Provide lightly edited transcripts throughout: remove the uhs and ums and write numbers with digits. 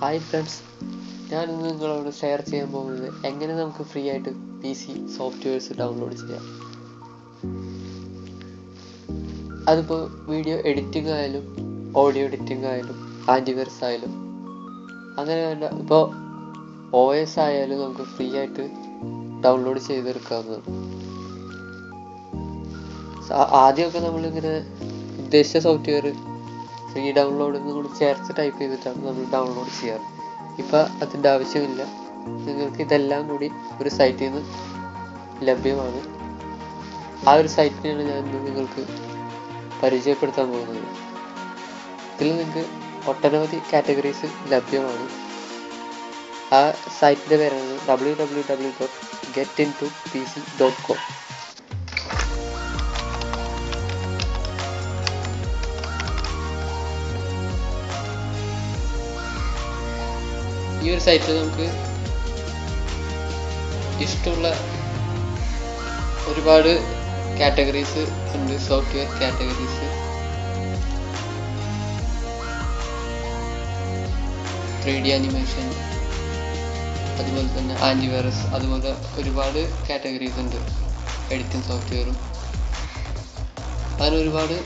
Hi friends, ഞാനിന്ന് നിങ്ങളോട് share ചെയ്യാൻ പോകുന്നത് എങ്ങനെ നമുക്ക് ഫ്രീ ആയിട്ട് PC സോഫ്റ്റ്വെയർസ് ഡൗൺലോഡ് ചെയ്യാം. അതിപ്പോൾ വീഡിയോ എഡിറ്റിംഗ് ആയാലും ഓഡിയോ എഡിറ്റിംഗ് ആയാലും ആൻറ്റിവൈറസ് ആയാലും അങ്ങനെ വേണ്ട, ഇപ്പോൾ OS ആയാലും നമുക്ക് ഫ്രീ ആയിട്ട് ഡൗൺലോഡ് ചെയ്തെടുക്കാവുന്നതാണ്. ആദ്യമൊക്കെ നമ്മളിങ്ങനെ ഉദ്ദേശിച്ച സോഫ്റ്റ്വെയർ ഫ്രീ ഡൗൺലോഡ് കൂടി ചേർത്ത് ടൈപ്പ് ചെയ്തിട്ടാണ് നമ്മൾ ഡൗൺലോഡ് ചെയ്യാറ്. ഇപ്പം അതിൻ്റെ ആവശ്യമില്ല. നിങ്ങൾക്ക് ഇതെല്ലാം കൂടി ഒരു സൈറ്റിൽ നിന്ന് ലഭ്യമാണ്. ആ ഒരു സൈറ്റിനെയാണ് ഞാൻ ഇന്ന് നിങ്ങൾക്ക് പരിചയപ്പെടുത്താൻ പോകുന്നത്. ഇതിൽ നിങ്ങൾക്ക് ഒട്ടനവധി കാറ്റഗറീസ് ലഭ്യമാണ്. ആ സൈറ്റിൻ്റെ പേരാണ് www.getintopc.com. ഈ ഒരു സൈറ്റിൽ നമുക്ക് ഇഷ്ടമുള്ള ഒരുപാട് കാറ്റഗറീസ് ഉണ്ട്. സോഫ്റ്റ്വെയർ കാറ്റഗറീസ്, 3D അനിമേഷൻ, അതുപോലെ തന്നെ ആൻറ്റിവൈറസ്, അതുപോലെ ഒരുപാട് കാറ്റഗറീസ് ഉണ്ട്. എഡിറ്റിംഗ് സോഫ്റ്റ്വെയറും അങ്ങനെ ഒരുപാട്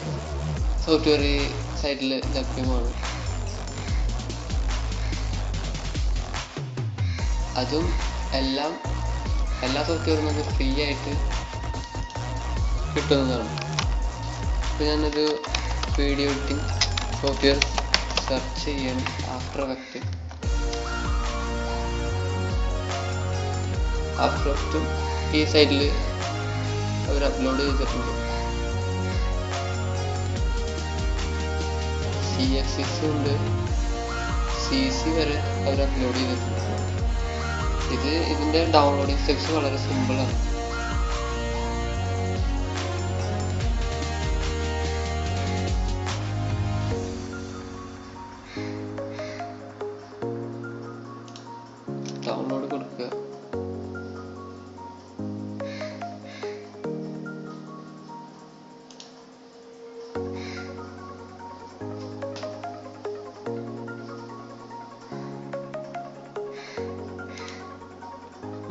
സോഫ്റ്റ്വെയർ ഈ സൈറ്റിൽ ലഭ്യമാണ്. അതും എല്ലാ സോഫ്റ്റ്വെയറും നമുക്ക് ഫ്രീ ആയിട്ട് കിട്ടുന്നതാണ്. ഇപ്പോൾ ഞാനൊരു വീഡിയോ എഡിറ്റിംഗ് സോഫ്റ്റ്വെയർ സെർച്ച് ചെയ്യണം. ആഫ്റ്റർ എഫക്റ്റും ഈ സൈറ്റിൽ അവർ അപ്ലോഡ് ചെയ്തിട്ടുണ്ട്. CX6 ഉണ്ട്, CC വരെ അവർ അപ്ലോഡ് ചെയ്തിട്ടുണ്ട്. ഇതിൻ്റെ ഡൗൺലോഡിങ് സ്റ്റെപ്സ് വളരെ സിമ്പിളാണ്. ഡൗൺലോഡ് കൊടുക്കുക.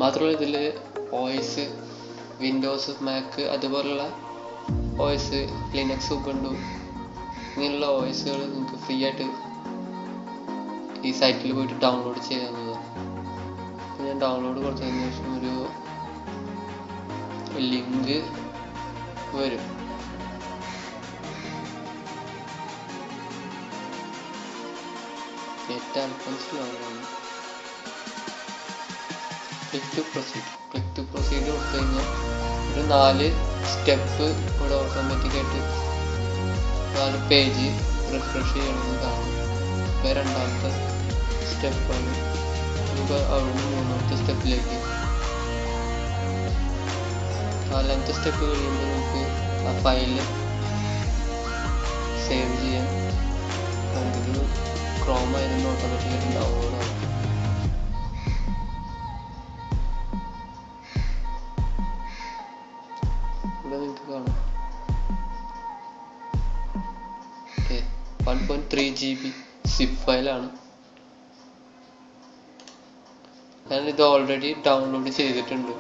മാത്രമല്ല ഇതിൽ OS, വിൻഡോസ്, മാക്, അതുപോലുള്ള OS, ലിനക്സ്, ഉബുണ്ടു ഇങ്ങനെയുള്ള OSകൾ നിങ്ങൾക്ക് ഫ്രീ ആയിട്ട് ഈ സൈറ്റിൽ പോയിട്ട് ഡൗൺലോഡ് ചെയ്യാവുന്നതാണ്. ഞാൻ ഡൗൺലോഡ് കൊടുത്തതിന് ശേഷം ഒരു ലിങ്ക് വരും. അല്പം സ്ലോ ആണ്. ക്ലിക്ക് ടു പ്രൊസീഡ് കൊടുത്തു കഴിഞ്ഞാൽ ഒരു 4 സ്റ്റെപ്പ് ഇവിടെ ഓട്ടോമാറ്റിക്കായിട്ട് 4 പേജ് റിഫ്രഷ് ചെയ്യണമെന്ന് കാണും. ഇപ്പോൾ രണ്ടാമത്തെ സ്റ്റെപ്പാണ്. ഇപ്പോൾ അവിടുന്ന് മൂന്നാമത്തെ സ്റ്റെപ്പിലേക്ക്, 4ാമത്തെ സ്റ്റെപ്പ് കഴിയുമ്പോൾ നമുക്ക് ആ ഫയല് സേവ് ചെയ്യാം. നമുക്കിത് ക്രോം ആയതുകൊണ്ട് ഓട്ടോമാറ്റിക്കായിട്ട് ഡൗൺലോഡ് ആവും. ഇവിടെ നിങ്ങൾക്ക് കാണാം 1.3 GB സിപ്പ് ഫയലാണ്. ഞാനിത് ഓൾറെഡി ഡൗൺലോഡ് ചെയ്തിട്ടുണ്ട്,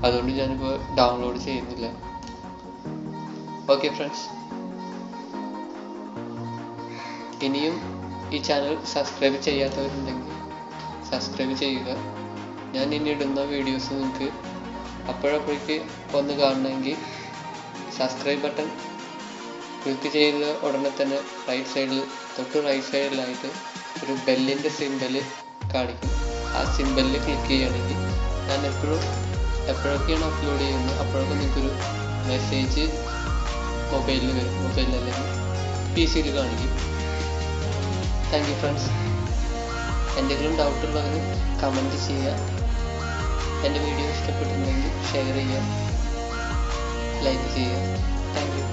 അതുകൊണ്ട് ഞാനിപ്പോൾ ഡൗൺലോഡ് ചെയ്യുന്നില്ല. ഓക്കെ ഫ്രണ്ട്സ്, ഇനിയും ഈ ചാനൽ സബ്സ്ക്രൈബ് ചെയ്യാത്തവരുണ്ടെങ്കിൽ സബ്സ്ക്രൈബ് ചെയ്യുക. ഞാൻ ഇനി ഇടുന്ന വീഡിയോസ് നിങ്ങൾക്ക് അപ്പോഴപ്പോഴേക്ക് ഒന്ന് കാണണമെങ്കിൽ സബ്സ്ക്രൈബ് ബട്ടൺ ക്ലിക്ക് ചെയ്ത ഉടനെ തന്നെ തൊട്ട് റൈറ്റ് സൈഡിലായിട്ട് ഒരു ബെല്ലിൻ്റെ സിമ്പല് കാണിക്കും. ആ സിമ്പലിൽ ക്ലിക്ക് ചെയ്യുകയാണെങ്കിൽ ഞാൻ എപ്പോഴൊക്കെയാണ് അപ്ലോഡ് ചെയ്യുന്നത് അപ്പോഴൊക്കെ നിങ്ങൾക്കൊരു മെസ്സേജ് മൊബൈലിൽ വരും. മൊബൈലിലല്ലെങ്കിൽ PC കാണിക്കും. Thank you friends. എന്തെങ്കിലും ഡൗട്ടുള്ളവർ കമൻറ്റ് ചെയ്യുക. എൻ്റെ വീഡിയോ ഇഷ്ടപ്പെട്ടിട്ടുണ്ടെങ്കിൽ ഷെയർ ചെയ്യുക, ലൈക്ക് ചെയ്യുക. Thank you.